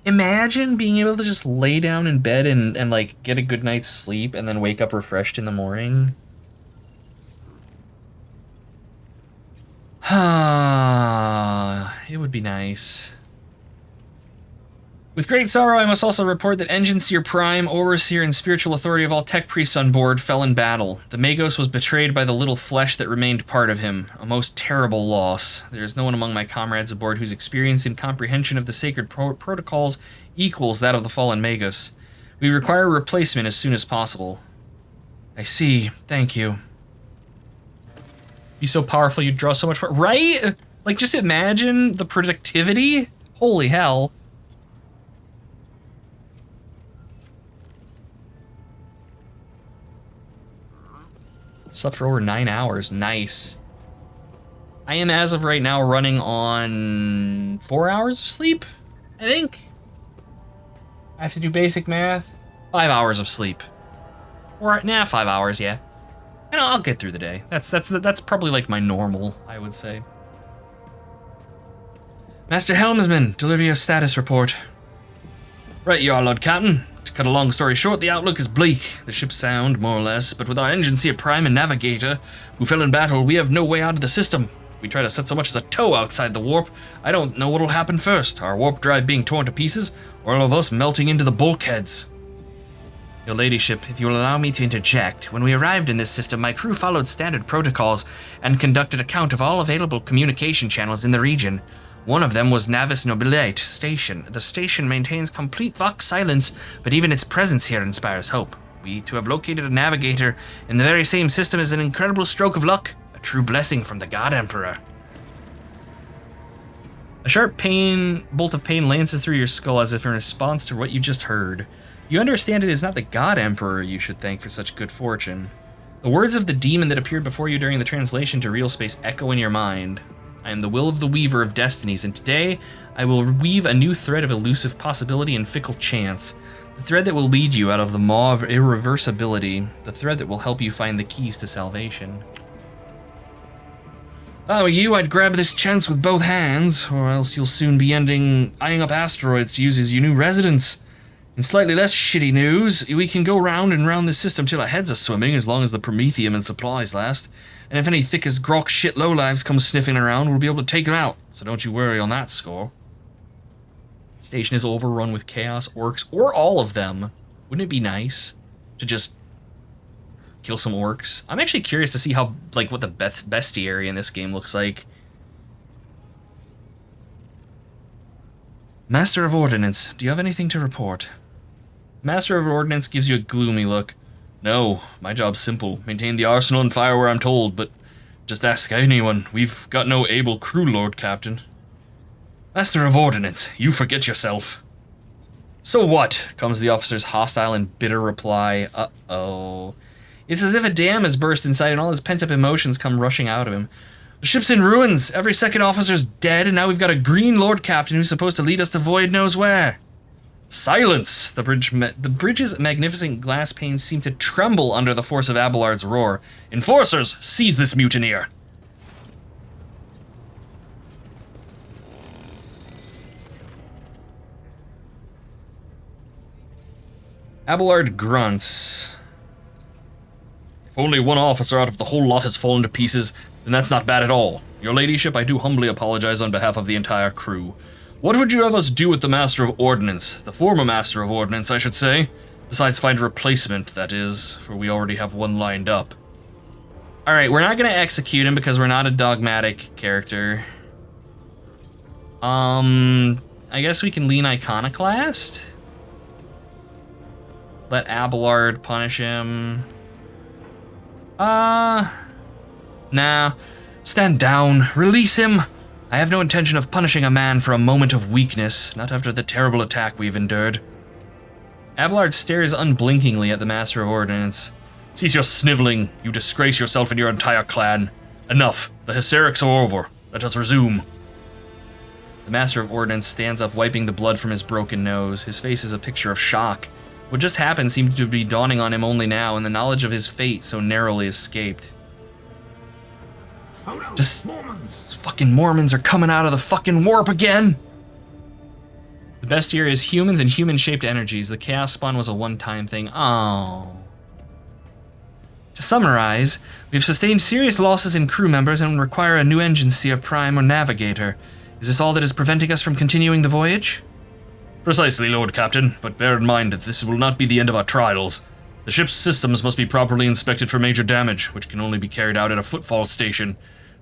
Imagine being able to just lay down in bed and like get a good night's sleep and then wake up refreshed in the morning. It would be nice. With great sorrow, I must also report that Engine Seer Prime, Overseer, and spiritual authority of all tech priests on board fell in battle. The Magos was betrayed by the little flesh that remained part of him. A most terrible loss. There is no one among my comrades aboard whose experience and comprehension of the sacred protocols equals that of the fallen Magos. We require a replacement as soon as possible. I see. Thank you. Be so powerful you'd draw so much... Right? Like, just imagine the productivity. Holy hell. Slept for over 9 hours. Nice. I am, as of right now, running on 4 hours of sleep, I think. I have to do basic math. 5 hours of sleep. Or, 5 hours, yeah. And I'll get through the day. That's probably like my normal, I would say. Master Helmsman, deliver your status report. Right you are, Lord Captain. To cut a long story short, the outlook is bleak. The ship's sound, more or less, but with our Engine Seer Prime and Navigator, who fell in battle, we have no way out of the system. If we try to set so much as a toe outside the warp, I don't know what'll happen first. Our warp drive being torn to pieces, or all of us melting into the bulkheads. Your ladyship, if you will allow me to interject, when we arrived in this system, my crew followed standard protocols and conducted a count of all available communication channels in the region. One of them was Navis Nobilite Station. The station maintains complete vox silence, but even its presence here inspires hope. To have located a navigator in the very same system is an incredible stroke of luck, a true blessing from the God Emperor. A sharp bolt of pain lances through your skull as if in response to what you just heard. You understand it is not the God Emperor you should thank for such good fortune. The words of the demon that appeared before you during the translation to real space echo in your mind. I am the will of the weaver of destinies, and today I will weave a new thread of elusive possibility and fickle chance. The thread that will lead you out of the maw of irreversibility. The thread that will help you find the keys to salvation. If I were you, I'd grab this chance with both hands, or else you'll soon be eyeing up asteroids to use as your new residence. In slightly less shitty news, we can go round and round this system till our heads are swimming, as long as the promethium and supplies last. And if any thick as grok shit lowlives come sniffing around, we'll be able to take them out, so don't you worry on that score. Station is overrun with chaos orcs, or all of them. Wouldn't it be nice to just kill some orcs? I'm actually curious to see how, like, what the bestiary in this game looks like. Master of Ordnance, do you have anything to report? Master of Ordnance gives you a gloomy look. No, my job's simple. Maintain the arsenal and fire where I'm told, but just ask anyone. We've got no able crew, Lord Captain. Master of Ordnance, you forget yourself. So what? Comes the officer's hostile and bitter reply. Uh-oh. It's as if a dam has burst inside and all his pent-up emotions come rushing out of him. The ship's in ruins. Every second officer's dead, and now we've got a green Lord Captain who's supposed to lead us to void knows where. Silence! The bridge's magnificent glass panes seem to tremble under the force of Abelard's roar. Enforcers, seize this mutineer! Abelard grunts. If only one officer out of the whole lot has fallen to pieces, then that's not bad at all. Your ladyship, I do humbly apologize on behalf of the entire crew. What would you have us do with the Master of Ordnance? The former Master of Ordnance, I should say. Besides find a replacement, that is, for we already have one lined up. Alright, we're not gonna execute him because we're not a dogmatic character. I guess we can lean Iconoclast? Let Abelard punish him. Nah. Stand down. Release him. I have no intention of punishing a man for a moment of weakness, not after the terrible attack we've endured. Abelard stares unblinkingly at the Master of Ordnance. Cease your sniveling. You disgrace yourself and your entire clan. Enough. The hysterics are over. Let us resume. The Master of Ordnance stands up, wiping the blood from his broken nose. His face is a picture of shock. What just happened seemed to be dawning on him only now, and the knowledge of his fate so narrowly escaped. Oh no, Just Mormons! fucking Mormons are coming out of the fucking warp again! The best here is humans and human-shaped energies. The Chaos Spawn was a one-time thing. Oh. To summarize, we've sustained serious losses in crew members and require a new engine seer prime or navigator. Is this all that is preventing us from continuing the voyage? Precisely, Lord Captain, but bear in mind that this will not be the end of our trials. The ship's systems must be properly inspected for major damage, which can only be carried out at a footfall station,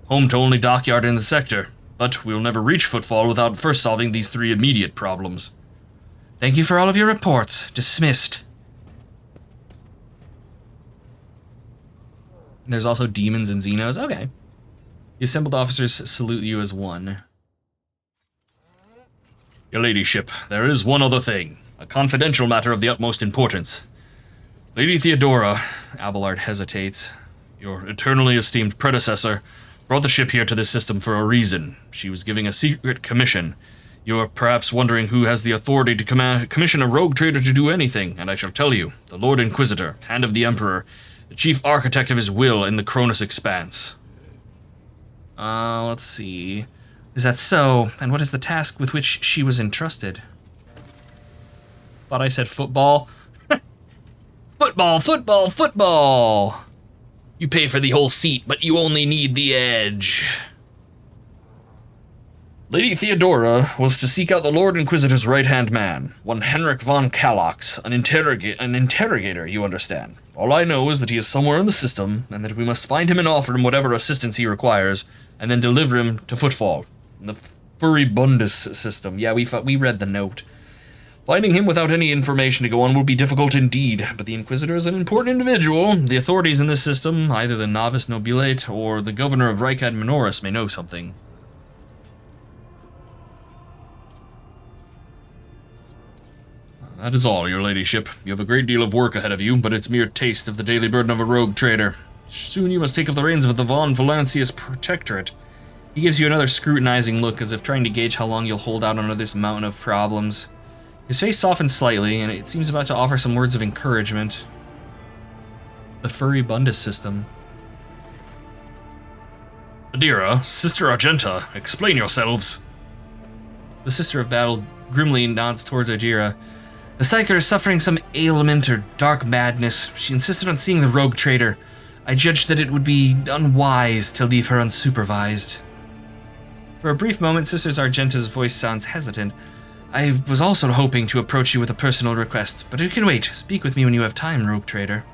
home to only dockyard in the sector. But we'll never reach footfall without first solving these 3 immediate problems. Thank you for all of your reports. Dismissed. There's also demons and Xenos. Okay. The assembled officers salute you as one. Your ladyship, there is one other thing. A confidential matter of the utmost importance. Lady Theodora, Abelard hesitates, your eternally esteemed predecessor, brought the ship here to this system for a reason. She was giving a secret commission. You are perhaps wondering who has the authority to commission a rogue trader to do anything, and I shall tell you. The Lord Inquisitor, Hand of the Emperor, the chief architect of his will in the Cronus Expanse. Let's see. Is that so? And what is the task with which she was entrusted? Thought I said football. Football, football, football! You pay for the whole seat, but you only need the edge. Lady Theodora was to seek out the Lord Inquisitor's right-hand man, one Henrik von Kalox, an interrogator, you understand. All I know is that he is somewhere in the system, and that we must find him and offer him whatever assistance he requires, and then deliver him to Footfall, in the Furibundus system. Yeah, we read the note. Finding him without any information to go on will be difficult indeed, but the Inquisitor is an important individual. The authorities in this system, either the Novice Nobilate or the Governor of Rykad Minoris, may know something. That is all, your ladyship. You have a great deal of work ahead of you, but it's mere taste of the daily burden of a rogue trader. Soon you must take up the reins of the Von Valancius Protectorate. He gives you another scrutinizing look, as if trying to gauge how long you'll hold out under this mountain of problems. His face softens slightly, and it seems about to offer some words of encouragement. The Furibundus system. Adira, Sister Argenta, explain yourselves. The Sister of Battle grimly nods towards Adira. The Psyker is suffering some ailment or dark madness. She insisted on seeing the rogue trader. I judged that it would be unwise to leave her unsupervised. For a brief moment, Sister Argenta's voice sounds hesitant. I was also hoping to approach you with a personal request, but it can wait. Speak with me when you have time, rogue trader.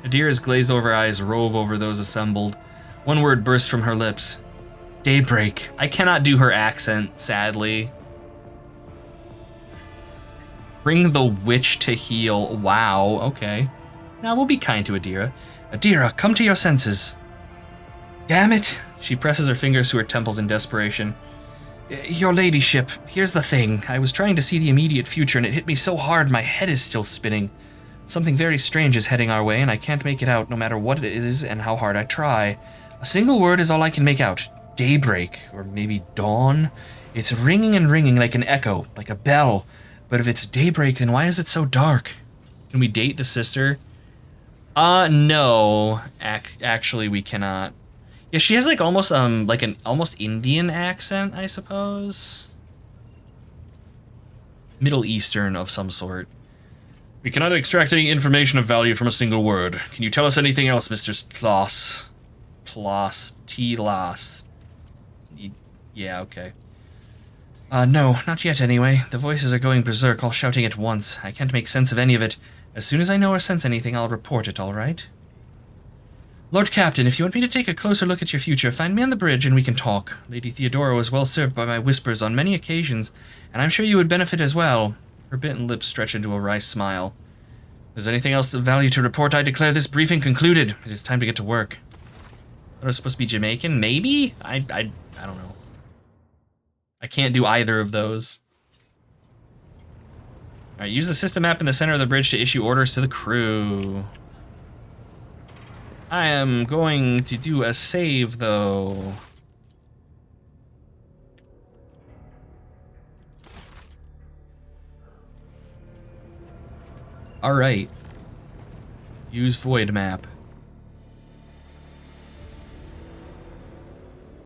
Adira's glazed-over eyes rove over those assembled. One word burst from her lips. Daybreak. I cannot do her accent, sadly. Bring the witch to heel. Wow, okay. Now we'll be kind to Adira. Adira, come to your senses. Damn it. She presses her fingers to her temples in desperation. Your ladyship, here's the thing. I was trying to see the immediate future and it hit me so hard my head is still spinning. Something very strange is heading our way and I can't make it out no matter what it is and how hard I try. A single word is all I can make out. Daybreak, or maybe dawn? It's ringing and ringing like an echo, like a bell. But if it's daybreak, then why is it so dark? Can we date the sister? No. Actually, we cannot. Yeah, she has like an almost Indian accent, I suppose. Middle Eastern of some sort. We cannot extract any information of value from a single word. Can you tell us anything else, Mr. Tlos? T-Los. Yeah, okay. No, not yet anyway. The voices are going berserk, all shouting at once. I can't make sense of any of it. As soon as I know or sense anything, I'll report it, all right? Lord Captain, if you want me to take a closer look at your future, find me on the bridge and we can talk. Lady Theodora was well served by my whispers on many occasions, and I'm sure you would benefit as well. Her bitten lips stretch into a wry smile. If there's anything else of value to report, I declare this briefing concluded. It is time to get to work. What was supposed to be Jamaican? Maybe? I don't know. I can't do either of those. All right, use the system map in the center of the bridge to issue orders to the crew. I am going to do a save, though. All right. Use void map.